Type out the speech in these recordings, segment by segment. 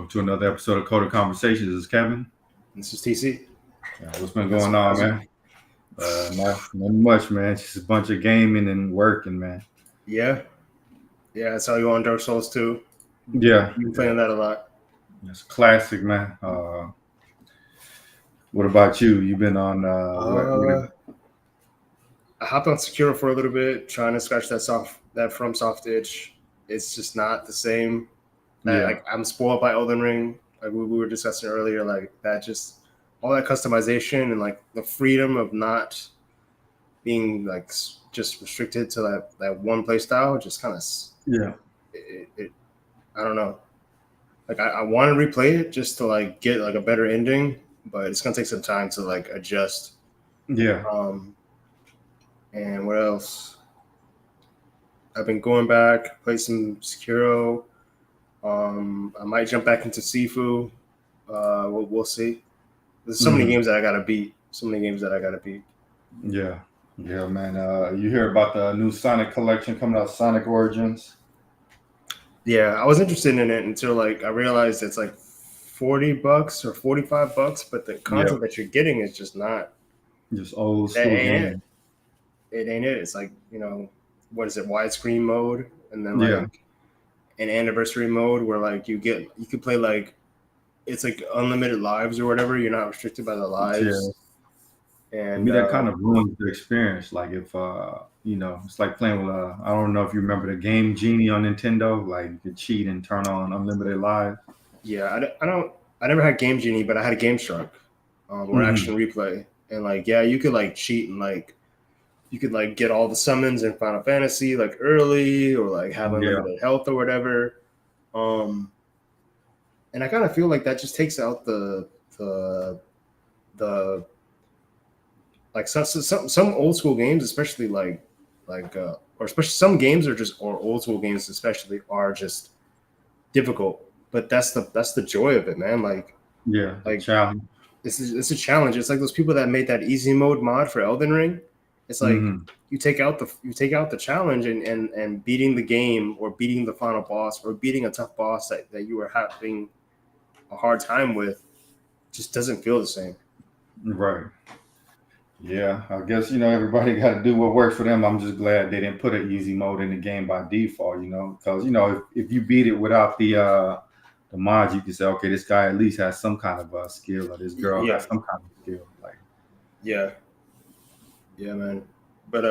to another episode of Coded Conversations. This is Kevin. This is TC. What's been going on, man? Not much, man. Just a bunch of gaming and working, man. Yeah. I saw you on Dark Souls 2. Yeah. You've been playing that a lot. It's classic, man. What about you? You've been on I hopped on Sekiro for a little bit, trying to scratch that From Soft itch. It's just not the same. I'm spoiled by Elden Ring. Like we were discussing earlier, like that just all that customization and like the freedom of not being like just restricted to that one play style just kind of I don't know. Like I want to replay it just to like get like a better ending, but it's gonna take some time to like adjust. Yeah. And what else? I've been going back, play some Sekiro. I might jump back into Sifu. We'll see. There's so many games that I gotta beat. Yeah, man. You hear about the new Sonic collection coming out, Sonic Origins? Yeah, I was interested in it until like I realized it's like $40 or $45, but the content that you're getting is just not just old school game. It ain't it. It's like, what is it, widescreen mode, and then like an anniversary mode where like you could play like it's like unlimited lives or whatever. You're not restricted by the lives. And to me, that kind of ruins the experience. Like if it's like playing with I don't know if you remember the game Genie on Nintendo. Like you could cheat and turn on unlimited lives. Yeah, I never had Game Genie, but I had a Game Shark or Action Replay, and like you could like cheat and like you could like get all the summons in Final Fantasy like early or like have unlimited health or whatever. And I kind of feel like that just takes out the like some old school games, especially or especially some games or old school games especially are just difficult. But that's the joy of it, man. Like challenge. It's a challenge. It's like those people that made that easy mode mod for Elden Ring. It's like you take out the challenge and beating the game or beating the final boss or beating a tough boss that you were having a hard time with just doesn't feel the same. Right. Yeah, I guess everybody got to do what works for them. I'm just glad they didn't put an easy mode in the game by default. Because if you beat it without the mods, you can say, okay, this guy at least has some kind of skill, or this girl has some kind of skill. Like, yeah, man. But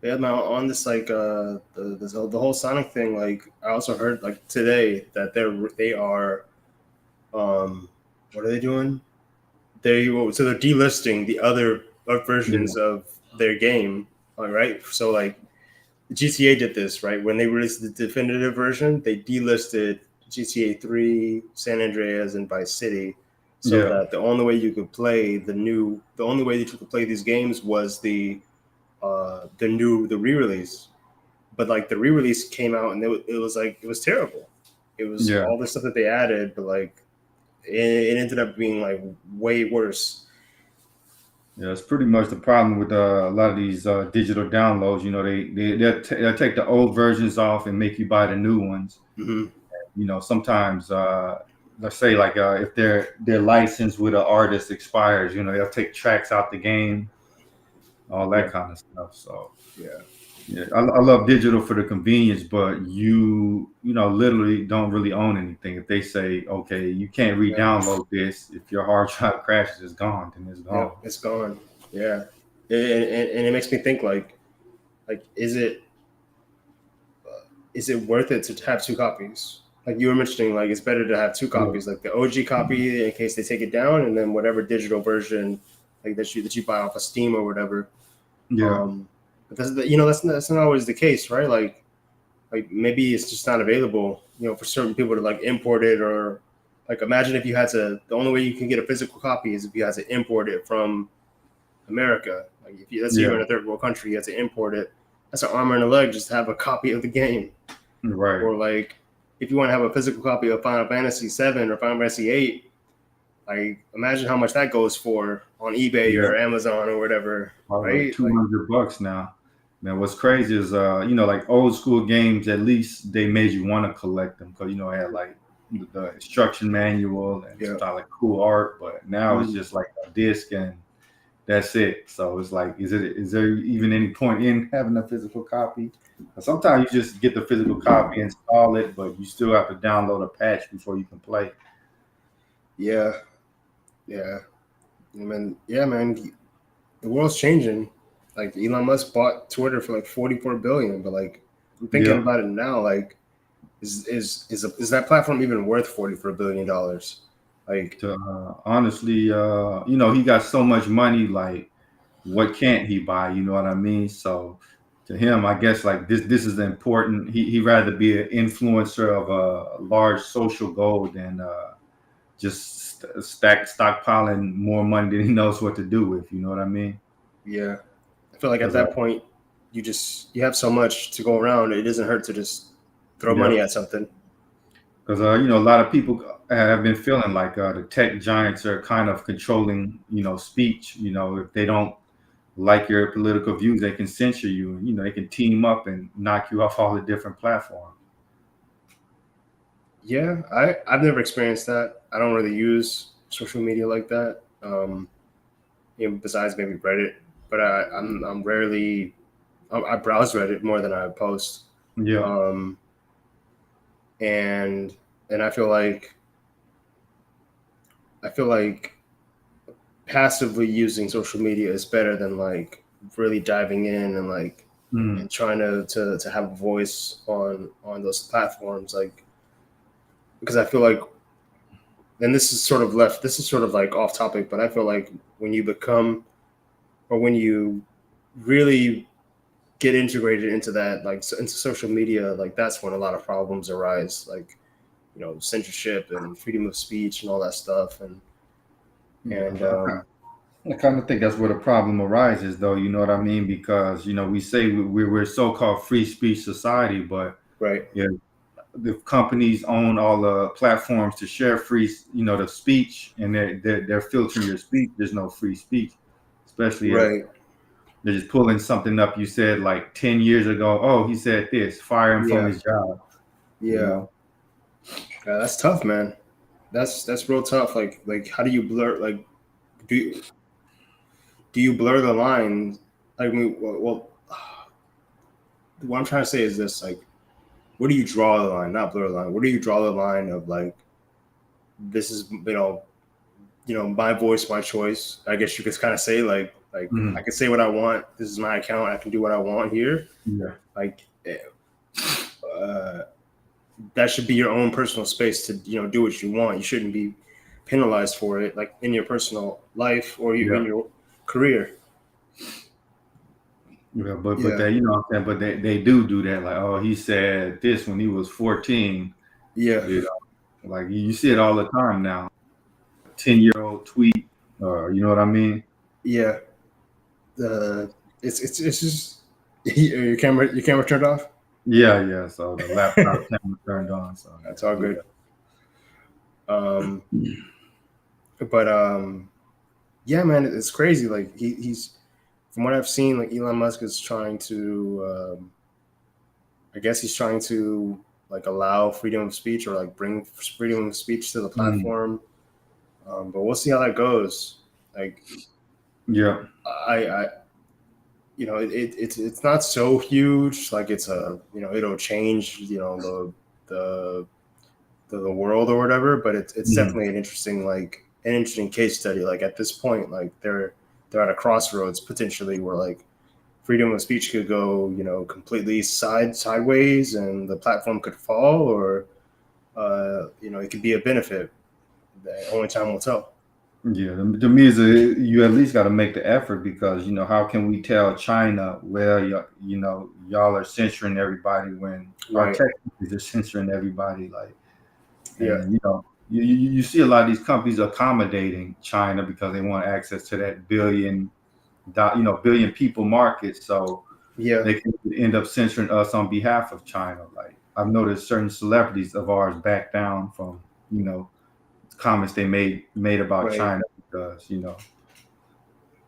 now on this like the whole Sonic thing, like I also heard like today that they are what are they doing? They're delisting the other versions of their game, all right? So like GTA did this, right? When they released the definitive version, they delisted GTA 3, San Andreas, and Vice City, so that the only way you could play these games was the re-release. But like the re-release came out and it was terrible. It was all the stuff that they added, but like it ended up being like way worse. Yeah, it's pretty much the problem with a lot of these digital downloads. They'll take the old versions off and make you buy the new ones. Sometimes let's say like if their license with an artist expires, they'll take tracks out the game, all that kind of stuff. So I love digital for the convenience, but you literally don't really own anything. If they say, okay, you can't re-download this, if your hard drive crashes, it's gone, then it's gone. Yeah, it's gone. Yeah, and it makes me think like is it worth it to have two copies? Like you were mentioning, like it's better to have two copies, like the OG copy in case they take it down, and then whatever digital version like that you buy off of Steam or whatever. Yeah. But that's not always the case, right? Like maybe it's just not available, for certain people to like import it, or like imagine if you had to. The only way you can get a physical copy is if you had to import it from America. Like if you're in a third world country, you have to import it. That's an arm and a leg just to have a copy of the game, right? Or like if you want to have a physical copy of Final Fantasy 7 or Final Fantasy 8. Like, imagine how much that goes for on eBay or Amazon or whatever, right? Like $200 now. Man, what's crazy is, like old school games, at least they made you want to collect them because, it had like the instruction manual and Yeah. like cool art, but now it's just like a disc and that's it. So it's like, is there even any point in having a physical copy? Sometimes you just get the physical copy, install it, but you still have to download a patch before you can play. Yeah. Yeah. I mean, yeah, man, the world's changing. Like Elon Musk bought Twitter for like 44 billion, but like I'm thinking Yeah. about it now, like is that platform even worth $44 billion? Like, Honestly, he got so much money. Like, what can't he buy? You know what I mean? So to him, I guess like this is important. He rather be an influencer of a large social goal than just stockpiling more money than he knows what to do with. You know what I mean? yeah, I feel like at Because that point you have so much to go around. It doesn't hurt to just throw yeah, money at something. because a lot of people have been feeling like the tech giants are kind of controlling speech. If they don't like your political views, they can censor you, and they can team up and knock you off all the different platforms. Yeah, I've never experienced that. I don't really use social media like that. Besides maybe Reddit, but I'm rarely I browse Reddit more than I post. Yeah. Um, and and I feel like passively using social media is better than like really diving in and like Mm. and trying to have a voice on those platforms, like, because I feel like, and this is sort of like off topic, but I feel like when you become, or when you really get integrated into that, like into social media, like that's when a lot of problems arise, like, censorship and freedom of speech and all that stuff. Yeah. And I kind of think that's where the problem arises, though. You know what I mean? Because we say we're so-called free speech society, but right. yeah, the companies own all the platforms to share free, the speech, and they're filtering your speech. There's no free speech, especially if Right. they're just pulling something up you said like 10 years ago. Oh, he said this. Fire him from Yeah. his job. You Yeah. know. Yeah, that's tough, man. That's real tough. Like how do you blur, like, do do you blur the line? I mean, well, what I'm trying to say is this: like, where do you draw the line? Not blur the line. Where do you draw the line of like, this is, my voice, my choice? I guess you could kind of say like I Mhm. can say what I want. This is my account. I can do what I want here. Yeah. Like, uh, that should be your own personal space to do what you want. You shouldn't be penalized for it, like in your personal life or in Yeah. your career. Yeah, but Yeah, they, what I'm saying, but they do that. Like, oh, he said this when he was 14. yeah, You know, like you see it all the time now. 10-year-old tweet, or you know what I mean? yeah. Uh, it's just your camera turned off. Yeah, yeah. So the laptop camera turned on. So That's all yeah, good. Um, but yeah, man, it's crazy. Like he's from what I've seen, like Elon Musk is trying to, I guess he's trying to like allow freedom of speech, or like bring freedom of speech to the mm, platform. But we'll see how that goes. Like, yeah, I it's not so huge. Like, it'll change the the world or whatever. But it's mm, definitely an interesting case study. Like at this point, like they're at a crossroads potentially where like freedom of speech could go completely sideways, and the platform could fall, or it could be a benefit. Only time will tell. yeah. To me, you at least got to make the effort because how can we tell China, well, y'all are censoring everybody when our Right. tech companies are censoring everybody, like. Yeah. And you see a lot of these companies accommodating China because they want access to that billion people market, so Yeah. they can end up censoring us on behalf of China. Like I've noticed certain celebrities of ours back down from you know comments they made about Right. China because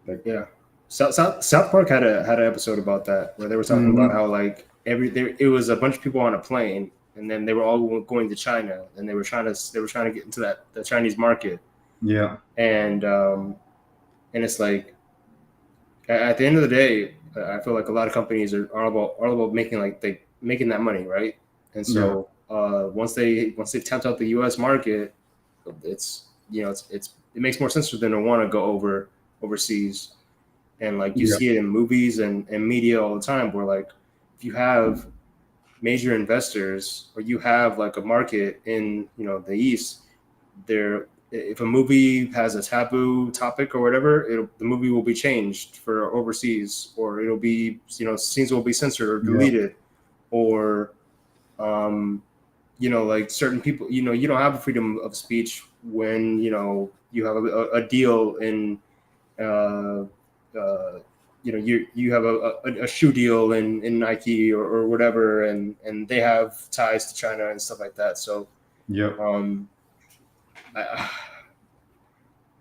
like Yeah. South Park had an episode about that, where they were talking about mhm, how like it was a bunch of people on a plane, and then they were all going to China, and they were trying to get into the Chinese market. Yeah. And it's like at the end of the day, I feel like a lot of companies are all about making that money, right? And Yeah. so once they tapped out the U.S. market, it's it makes more sense for them to want to go overseas. And like you Yeah. see it in movies and media all the time, where like if you have major investors or you have like a market in the East, there if a movie has a taboo topic or whatever, the movie will be changed for overseas, or it'll be scenes will be censored or Yeah. deleted, or like certain people, you don't have freedom of speech when you have a deal in uh, uh, you have a shoe deal in Nike or whatever, and they have ties to China and stuff like that. So Yep. I,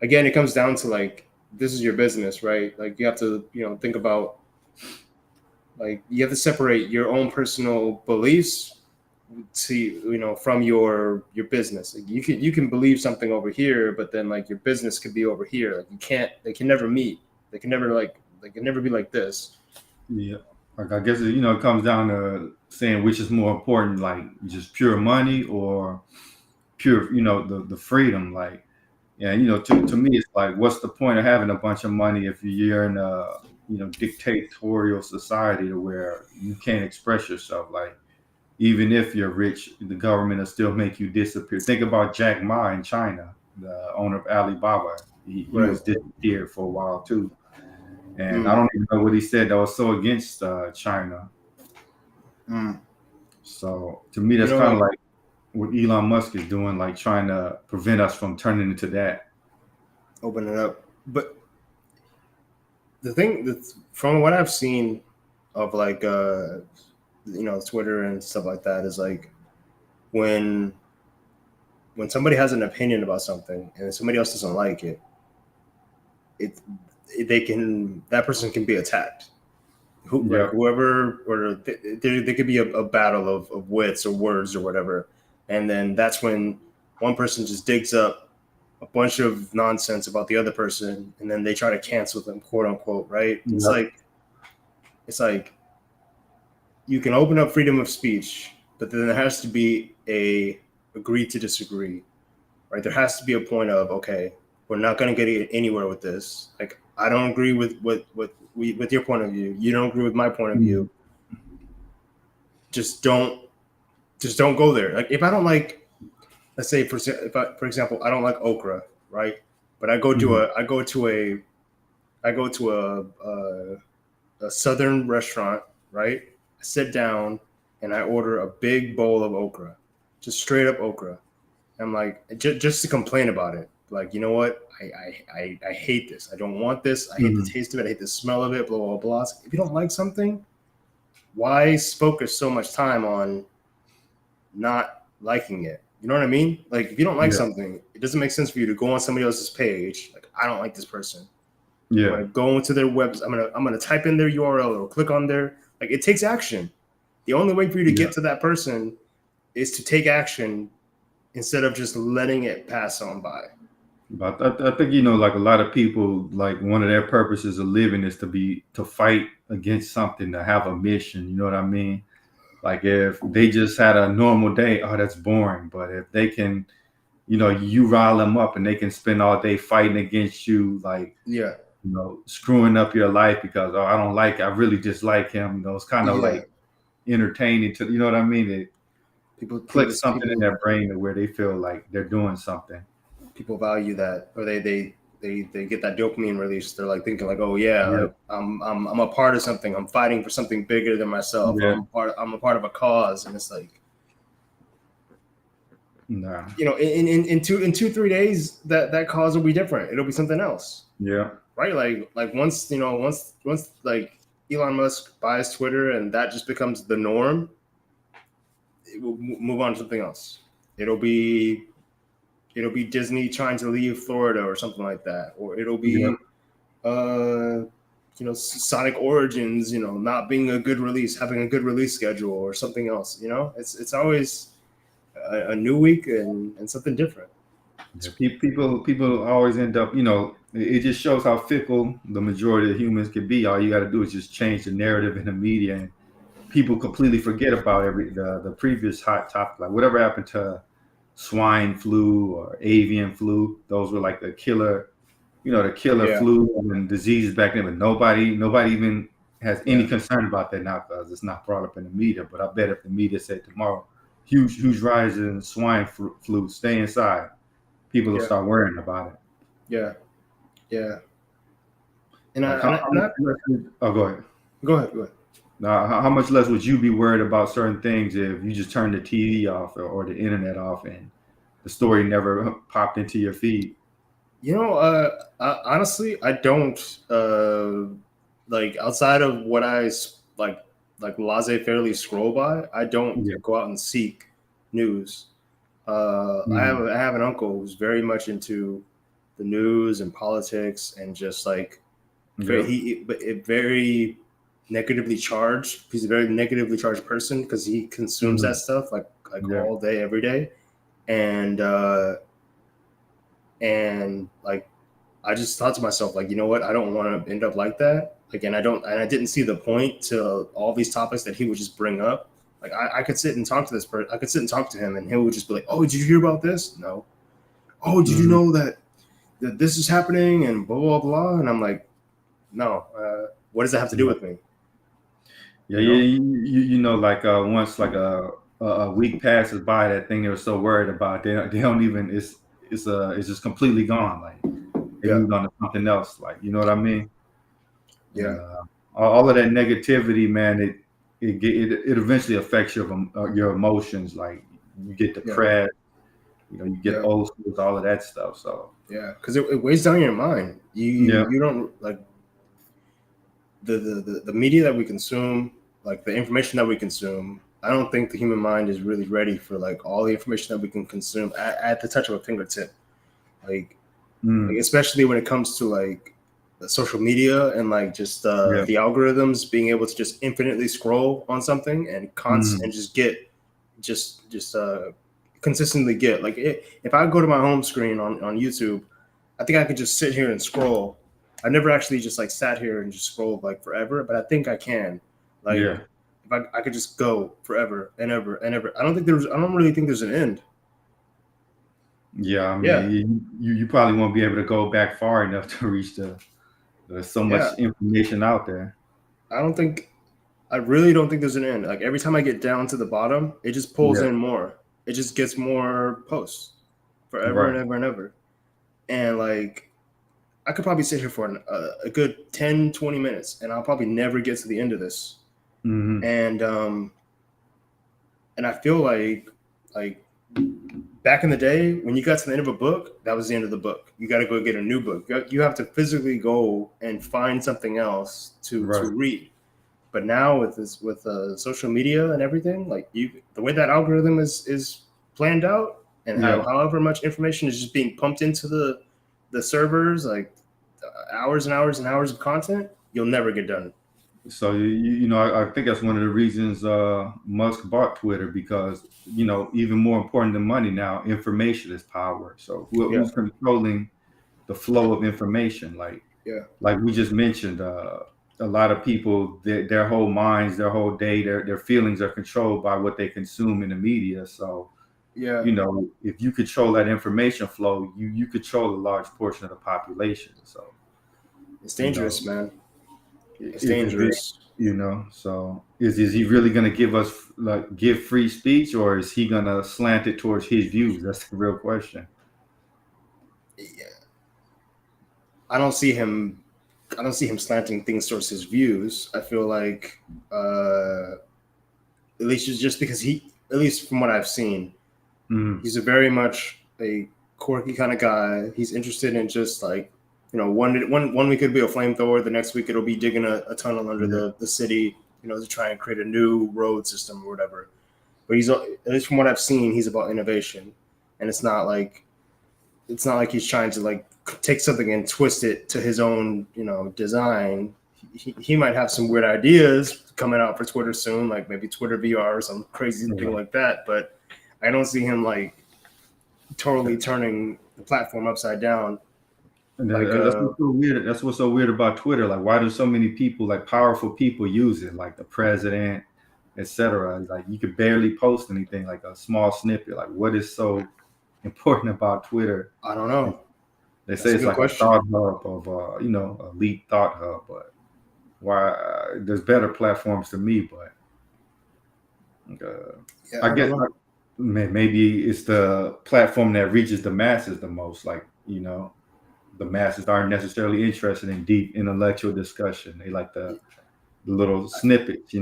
again, it comes down to like this is your business, right? Like you have to think about, like you have to separate your own personal beliefs to from your business. Like, you can believe something over here, but then like your business could be over here. Like you can't they can never meet. They can never be like this. Yeah. Like I guess it comes down to saying which is more important, like just pure money or pure, the freedom. Like, yeah, to me, it's like, what's the point of having a bunch of money if you're in a dictatorial society to where you can't express yourself? Like, even if you're rich, the government will still make you disappear. Think about Jack Ma in China, the owner of Alibaba. He Right. was disappeared for a while too. And I Mm. don't even know what he said that was so against China. Mm. So to me, that's kind of Like like what Elon Musk is doing, like trying to prevent us from turning into that. open it up. But the thing that's from what I've seen of like Twitter and stuff like that is like when somebody has an opinion about something and somebody else doesn't like it, it that person can be attacked. Yeah, Whoever, or there could be a battle of wits or words or whatever, and then that's when one person just digs up a bunch of nonsense about the other person, and then they try to cancel them, quote unquote, right? yeah, It's like you can open up freedom of speech, but then there has to be a agree to disagree, right? There has to be a point of, okay, we're not going to get anywhere with this. Like I don't agree with your point of view. You don't agree with my point of mhm, view. Just don't go there. Like if I don't like, let's say for example, I don't like okra, right? But mhm, I go to a southern restaurant, right? I sit down and I order a big bowl of okra, just straight up okra. I'm like, just to complain about it. Like, you know what? I hate this. I don't want this. I hate the mhm. taste of it. I hate the smell of it. Blah blah blah. If you don't like something, why focus so much time on not liking it? You know what I mean? Like, if you don't like Yeah, something, it doesn't make sense for you to go on somebody else's page. Like, I don't like this person. I'm yeah, gonna go into their webs. I'm gonna type in their URL or click on their. Like, it takes action. The only way for you to yeah. get to that person is to take action instead of just letting it pass on by. But I think like a lot of people, like one of their purposes of living is to fight against something, to have a mission. You know what I mean? Like if they just had a normal day, oh, that's boring. But if they can, you rile them up and they can spend all day fighting against you, like Yeah, screwing up your life because I don't like it. I really dislike him. It's kind of yeah. like entertaining to what I mean. It People, clicks people, something in people, their brain to where they feel like they're doing something. people value that, or they get that dopamine release. They're like thinking like, oh yeah, Yep. like I'm a part of something. I'm fighting for something bigger than myself, or Yeah. I'm a part of a cause, and it's like, Nah. in 2 3 days that cause will be different. It'll be something else, Yeah. right? Like once like Elon Musk buys Twitter and that just becomes the norm, it will move on to something else. It'll be Disney trying to leave Florida or something like that, or it'll Yeah. be uh Sonic Origins, not being a good release, having a good release schedule or something else. It's always a new week and something different. Yeah, people always end up, it just shows how fickle the majority of humans can be. All you got to do is just change the narrative in the media, and people completely forget about the previous hot topic, like whatever happened to swine flu or avian flu. Those were like the killer Yeah, flu and diseases back then. But nobody even has any yeah, concern about that now because it's not brought up in the media. But I bet if the media said tomorrow, huge rise in swine flu, stay inside, people will yeah, start worrying about it. yeah, yeah. And I Like and I, and I oh, go ahead. go ahead, go ahead. Now, how much less would you be worried about certain things if you just turned the TV off or the internet off and the story never popped into your feed? Honestly, I don't like outside of what like laissez-fairely scroll by. I don't Yeah. go out and seek news. Mm. I have an uncle who's very much into the news and politics and just like Yep. very negatively charged. He's a very negatively charged person because he consumes that Mm. stuff like Yeah. all day, every day, and like I just thought to myself, like, you know what? I don't want to end up like that. Like, and I didn't see the point to all these topics that he would just bring up. Like, I could sit and talk to this person. I could sit and talk to him, and he would just be like, "Oh, did you hear about this? No. Oh, did you Mm. know that this is happening?" And blah blah blah. And I'm like, no. What does that have to do Yeah. with me? Yeah. You Yeah. know? Like once like a week passes by, that thing they were so worried about, they don't even it's just completely gone. Like they Yeah, moved on to something else. Like you know what I mean? And yeah, all of that negativity, man, it eventually affects your emotions. Like you get yeah, depressed, you get yeah, old schools, all of that stuff. So yeah. Because it weighs down your mind. yeah, You don't like the media that we consume, like the information that we consume. I don't think the human mind is really ready for like all the information that we can consume at the touch of a fingertip. Like, mm, especially when it comes to like the social media and like just yeah, the algorithms being able to just infinitely scroll on something and mm, and just get just consistently get like if I go to my home screen on YouTube, I think I could just sit here and scroll. I never actually just like sat here and just scrolled like forever, but I think I can. Like yeah, if I could just go forever and ever and ever. I don't really think there's an end. yeah. I Yeah, mean, you probably won't be able to go back far enough to reach there's so yeah. much information out there. I don't think I really don't think there's an end. Like every time I get down to the bottom, it just pulls Yeah, in more. It just gets more posts forever and right. ever and ever. And like I could probably sit here for a good 10, 20 minutes and I'll probably never get to the end of this. Hmm. And I feel like back in the day when you got to the end of a book, that was the end of the book. You got to go get a new book. You have to physically go and find something else to Right. read. But now with social media and everything, like the way that algorithm is planned out, and Yeah. however much information is just being pumped into the servers, like hours and hours and hours of content, you'll never get done. So I think that's one of the reasons Musk bought Twitter because even more important than money now, information is power. So Yeah, who's controlling the flow of information? yeah, Like we just mentioned, a lot of people their whole minds, their whole day, their feelings are controlled by what they consume in the media. So yeah. if you control that information flow, you control a large portion of the population. So It's you know dangerous, man. It's if it, dangerous. so is he really going to give free speech, or is he going to slant it towards his views? That's the real question. Yeah. I don't see him. I don't see him slanting things towards his views. I feel like, at least it's just because at least from what I've seen, Mm, he's a very much a quirky kind of guy. He's interested in just like, one week it'll be a flamethrower, the next week it'll be digging a tunnel under yeah. the city, to try and create a new road system or whatever. But he's, at least from what I've seen, he's about innovation, and it's not like he's trying to like take something and twist it to his own design. he might have some weird ideas coming out for Twitter soon, like maybe Twitter VR or some crazy thing like that. But I don't see him like totally turning the platform upside down. And that's what's so weird. That's what's so weird about Twitter. Like, why do so many people, like powerful people, use it? Like the president, etc. Like, you could barely post anything, like a small snippet. Like, what is so important about Twitter? I don't know. They say it's like a thought hub of, elite thought hub. But why? There's better platforms to me. But I guess maybe it's the platform that reaches the masses the most. Like, the masses aren't necessarily interested in deep intellectual discussion. They like the little snippets,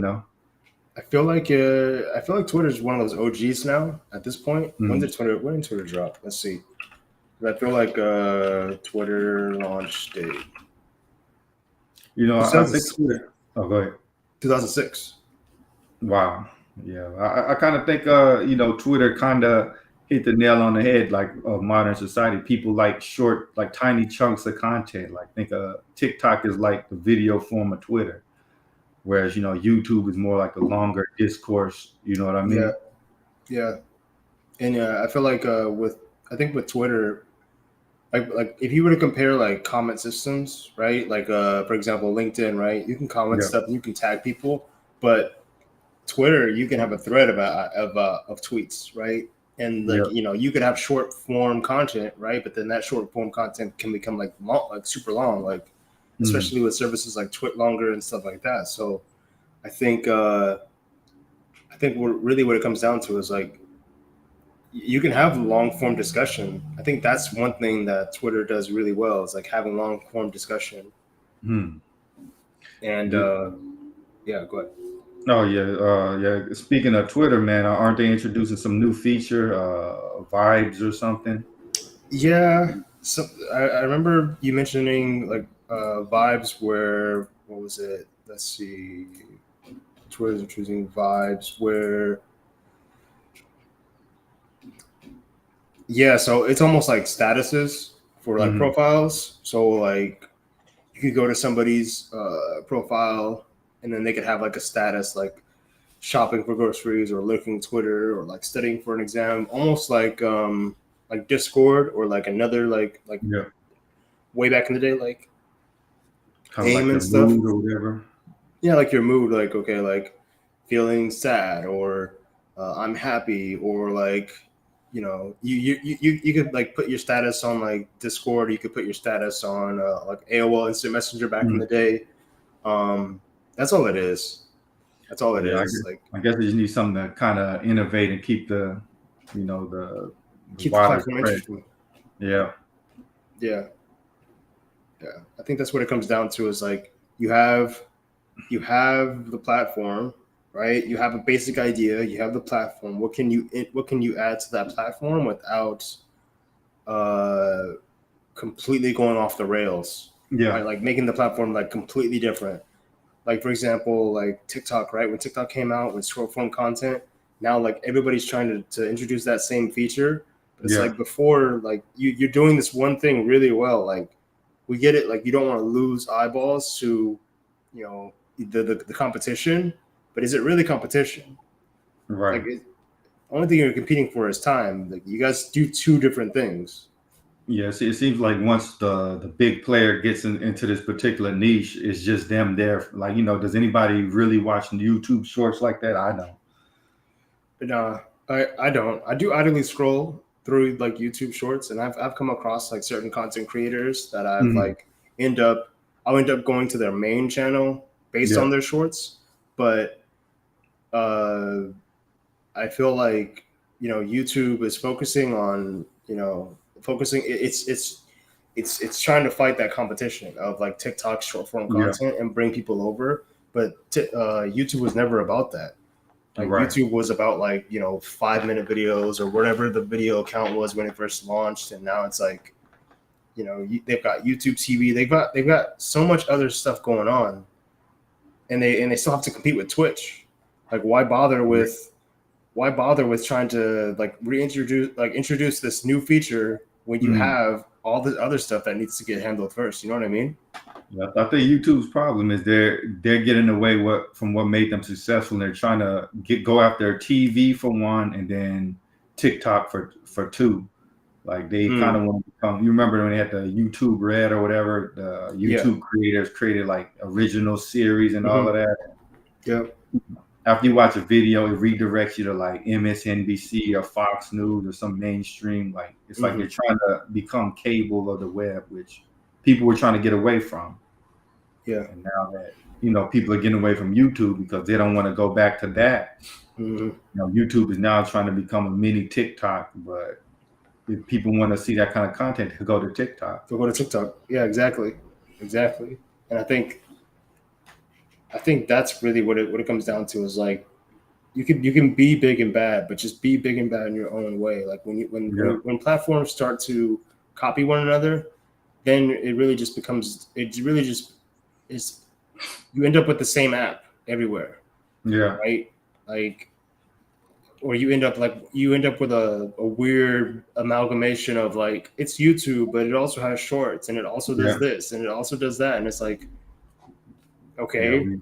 I feel like Twitter is one of those OGs now at this point. When did Twitter drop? Let's see. I feel like Twitter launch date. I think Twitter. Oh, go ahead. 2006. Wow. Yeah, I kind of think Twitter kind of hit the nail on the head, like of modern society. People like short, like tiny chunks of content. Like think TikTok is like the video form of Twitter, whereas YouTube is more like a longer discourse. You know what I mean? Yeah. And I feel like with Twitter, like if you were to compare like comment systems, right? Like for example, LinkedIn, right? You can comment stuff and you can tag people, but Twitter, you can have a thread of tweets, right? And like you could have short form content, right? But then that short form content can become like super long, like especially with services like Longer and stuff like that. So I think what it comes down to is like you can have long form discussion. I think that's one thing that Twitter does really well is like having long form discussion. And go ahead. Oh yeah. Speaking of Twitter, man, aren't they introducing some new feature, vibes or something? Yeah. So I remember you mentioning like vibes. Where what was it? Let's see. Twitter's introducing vibes where. Yeah, so it's almost like statuses for like profiles. So like you could go to somebody's profile and then they could have like a status like shopping for groceries or looking Twitter or like studying for an exam, almost like Discord or like another like way back in the day like kind of AIM like and stuff or whatever. Yeah, like your mood, like okay, like feeling sad or I'm happy or like you could like put your status on like Discord. You could put your status on like AOL Instant Messenger back in the day. That's all it is. That's all it is. I guess you just need something to kind of innovate and keep the keep the platform interesting. Yeah. I think that's what it comes down to. Is like you have the platform, right? You have a basic idea. You have the platform. What can you add to that platform without completely going off the rails? Yeah. Right? Like making the platform like completely different. Like for example, like TikTok, right? When TikTok came out with short form content, now like everybody's trying to introduce that same feature. But it's like before, like you're doing this one thing really well. Like we get it. Like you don't want to lose eyeballs to, the competition. But is it really competition? Right. Like only thing you're competing for is time. Like you guys do two different things. Yes, it seems like once the big player gets into this particular niche, it's just them there. Like, does anybody really watch YouTube shorts like that? I don't. No, I don't. I do idly scroll through like YouTube shorts, and I've come across like certain content creators that I've like I'll end up going to their main channel based on their shorts. But I feel like YouTube is focusing on it's trying to fight that competition of like TikTok short form content and bring people over. But YouTube was never about that. Like YouTube was about like 5-minute videos or whatever the video account was when it first launched, and now it's like they've got YouTube TV, they've got so much other stuff going on, and they still have to compete with Twitch. Like why bother with trying to like introduce this new feature when you have all the other stuff that needs to get handled first? You know what I mean? I think YouTube's problem is they're getting away from what made them successful. And they're trying to go after TV for one, and then TikTok for two. Like they kind of want to become. You remember when they had the YouTube Red or whatever? The Yeah. YouTube creators created like original series and all of that. Yep. After you watch a video, it redirects you to like MSNBC or Fox News or some mainstream. Like it's like they're trying to become cable of the web, which people were trying to get away from. Yeah. And now that people are getting away from YouTube because they don't want to go back to that. YouTube is now trying to become a mini TikTok, but if people want to see that kind of content, they go to TikTok. They'll go to TikTok. Yeah, exactly. And I think that's really what it comes down to is like you can be big and bad, but just be big and bad in your own way. Like when platforms start to copy one another, then it really just is you end up with the same app everywhere. Yeah. Right? Like or you end up with a weird amalgamation of like it's YouTube, but it also has shorts and it also does this and it also does that. And it's like, okay. Yeah,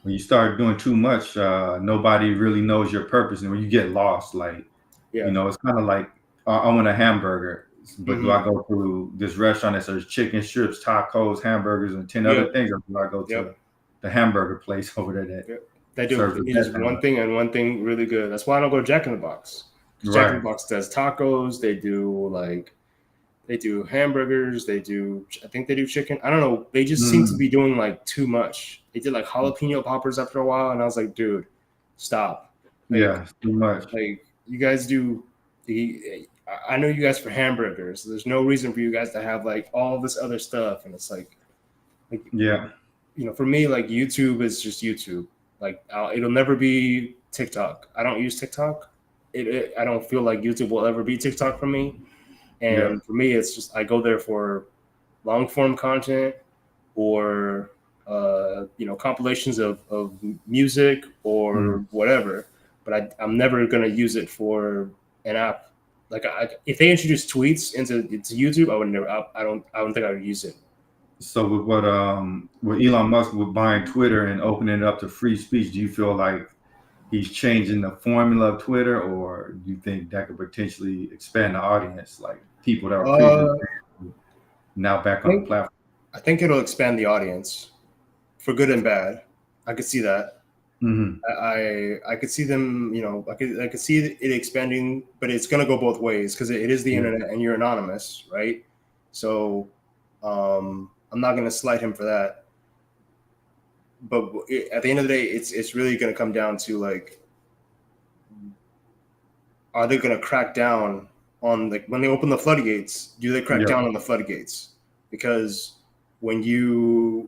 when you start doing too much, nobody really knows your purpose. And when you get lost, like, it's kind of like, I want a hamburger, but do I go to this restaurant that serves chicken strips, tacos, hamburgers, and 10 other things? Or do I go to the hamburger place over there that do just one thing and one thing really good? That's why I don't go to Jack in the Box. Jack in the Box does tacos. They do hamburgers. I think they do chicken. I don't know. They just seem to be doing like too much. They did like jalapeno poppers after a while, and I was like, dude, stop. Like, too much. Like you guys do. I know you guys for hamburgers. So there's no reason for you guys to have like all this other stuff, and it's like for me, like YouTube is just YouTube. Like it'll never be TikTok. I don't use TikTok. I don't feel like YouTube will ever be TikTok for me. And for me, it's just I go there for long form content or compilations of music or whatever. But I'm never gonna use it for an app. Like if they introduce tweets into YouTube, I would never. I don't think I would use it. So with Elon Musk with buying Twitter and opening it up to free speech, do you feel like he's changing the formula of Twitter, or do you think that could potentially expand the audience, like people that are previously now back on the platform? I think it'll expand the audience for good and bad. I could see that. I could see them, I could see it expanding, but it's going to go both ways because it is the internet and you're anonymous, right? So I'm not going to slight him for that. But at the end of the day, it's really going to come down to like, are they going to crack down on when they open the floodgates? Do they crack down on the floodgates? Because when and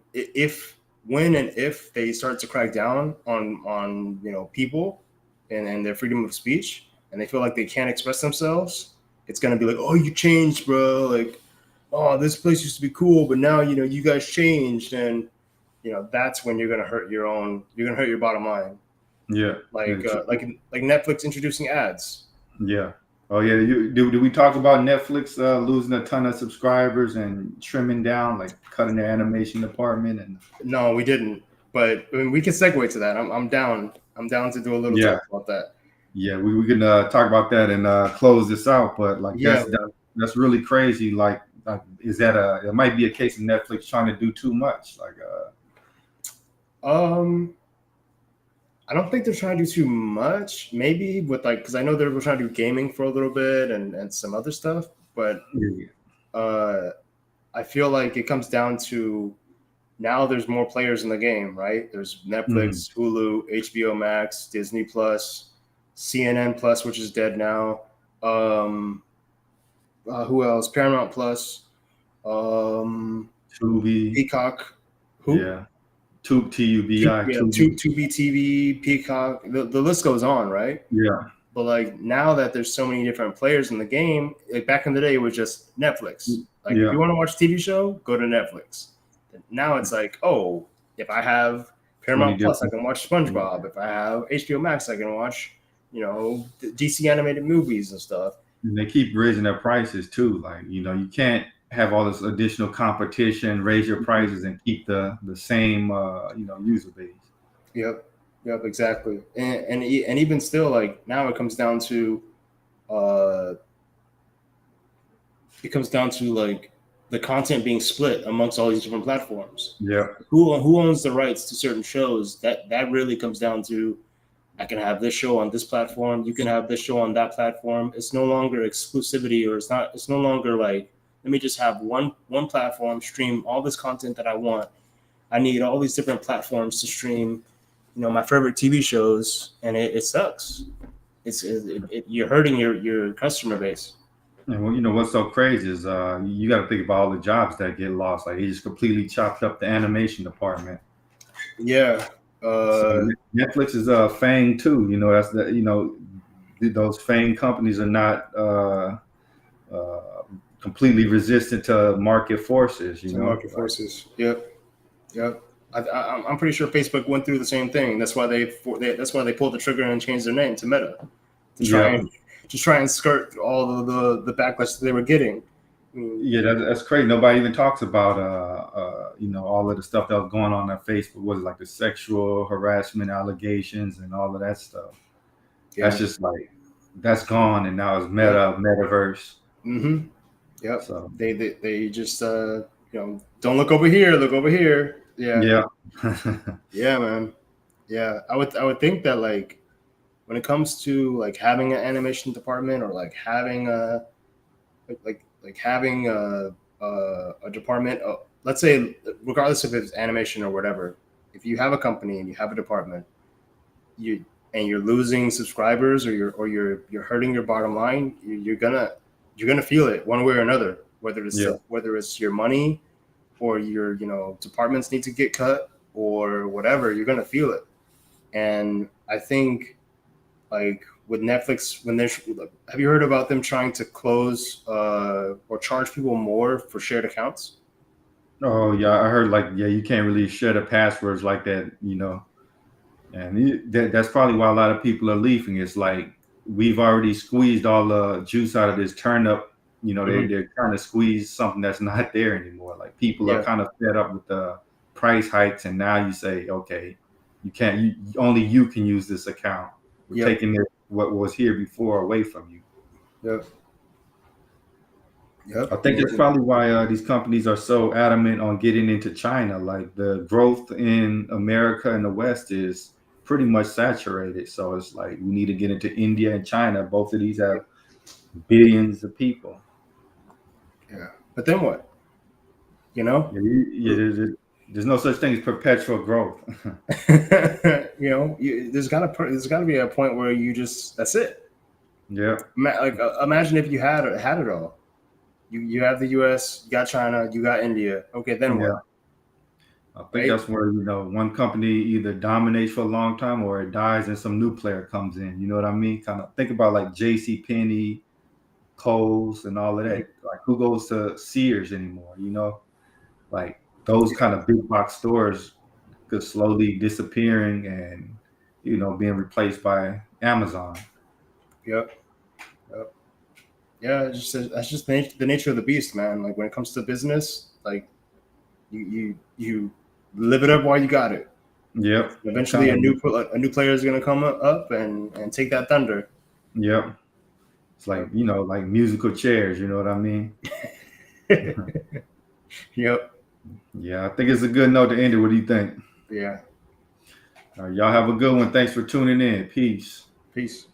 if they start to crack down on people and their freedom of speech, and they feel like they can't express themselves, it's going to be like, oh, you changed, bro. Like, oh, this place used to be cool, but now you guys changed, and that's when you're going to hurt you're going to hurt your bottom line. Like Netflix introducing ads. Oh yeah. Do we talk about Netflix losing a ton of subscribers and trimming down, like cutting their animation department? And no, we didn't. But I mean, we can segue to that. I'm down. I'm down to do a little talk about that. Yeah, we can talk about that and close this out. But like that's really crazy. Like is that it might be a case of Netflix trying to do too much? Like I don't think they're trying to do too much. Maybe with because I know they were trying to do gaming for a little bit and some other stuff. But I feel like it comes down to now there's more players in the game, right? There's Netflix, Hulu, HBO Max, Disney Plus, CNN Plus, which is dead now. Who else? Paramount Plus, Tubi, Peacock. Who? Yeah. Tubi, Tubi TV, Peacock. The list goes on, right? Yeah. But like now that there's so many different players in the game, like back in the day, it was just Netflix. Like if you want to watch a TV show, go to Netflix. Now it's like, oh, if I have Paramount Plus, I can watch SpongeBob. If I have HBO Max, I can watch, DC animated movies and stuff. And they keep raising their prices too. Like, you can't have all this additional competition, raise your prices, and keep the same user base. Yep. Yep. Exactly. And even still, like now, uh, it comes down to like the content being split amongst all these different platforms. Yeah. Who owns the rights to certain shows? That really comes down to, I can have this show on this platform. You can have this show on that platform. It's no longer exclusivity, or it's no longer like, let me just have one platform stream all this content that I want. I need all these different platforms to stream, my favorite TV shows, and it sucks. You're hurting your customer base. And well, what's so crazy is you got to think about all the jobs that get lost. Like he just completely chopped up the animation department. Yeah. So Netflix is Fang too. That's those Fang companies are not completely resistant to market forces. To market forces. Yep. Yep. I'm pretty sure Facebook went through the same thing. That's why that's why they pulled the trigger and changed their name to Meta, to try and skirt all the backlash that they were getting. Yeah, that's crazy. Nobody even talks about all of the stuff that was going on Facebook. Was like the sexual harassment allegations and all of that stuff. Yeah. That's just like that's gone, and now it's metaverse. Mm-hmm. Yep. So they just don't look over here. Look over here. Yeah. Yeah. Yeah, man. Yeah, I would think that like when it comes to like having an animation department, or like having having a department, let's say regardless if it's animation or whatever, if you have a company and you have a department, you're losing subscribers, or you're hurting your bottom line, you're gonna feel it one way or another, whether it's your money, or your departments need to get cut, or whatever. You're gonna feel it. And I think, like with Netflix, have you heard about them trying to close or charge people more for shared accounts? Oh yeah, I heard you can't really share the passwords like that, and that's probably why a lot of people are leaving. It's like we've already squeezed all the juice out of this turnip. They're trying to squeeze something that's not there anymore. Like people are kind of fed up with the price hikes, and now you say, okay, you can't. Only you can use this account. We're taking what was here before away from you. Yep. I think it's probably why these companies are so adamant on getting into China. Like the growth in America and the West is pretty much saturated. So it's like we need to get into India and China. Both of these have billions of people. Yeah. But then what? There's no such thing as perpetual growth. There's gotta be a point where that's it. Yeah. Like imagine if you had it all. You have the U.S., you got China, you got India. Okay, then what? I think that's where one company either dominates for a long time or it dies and some new player comes in. You know what I mean? Kind of think about like J.C. Penney, Kohl's, and all of that. Like who goes to Sears anymore? Like those kind of big box stores could slowly disappearing and being replaced by Amazon. Yep. Yeah, that's just the nature of the beast, man. Like when it comes to business, like you live it up while you got it. Yep. Eventually, a new player is gonna come up and take that thunder. Yep. It's like like musical chairs. You know what I mean? Yep. Yeah, I think it's a good note to end it. What do you think? Yeah. All right, y'all have a good one. Thanks for tuning in. Peace. Peace.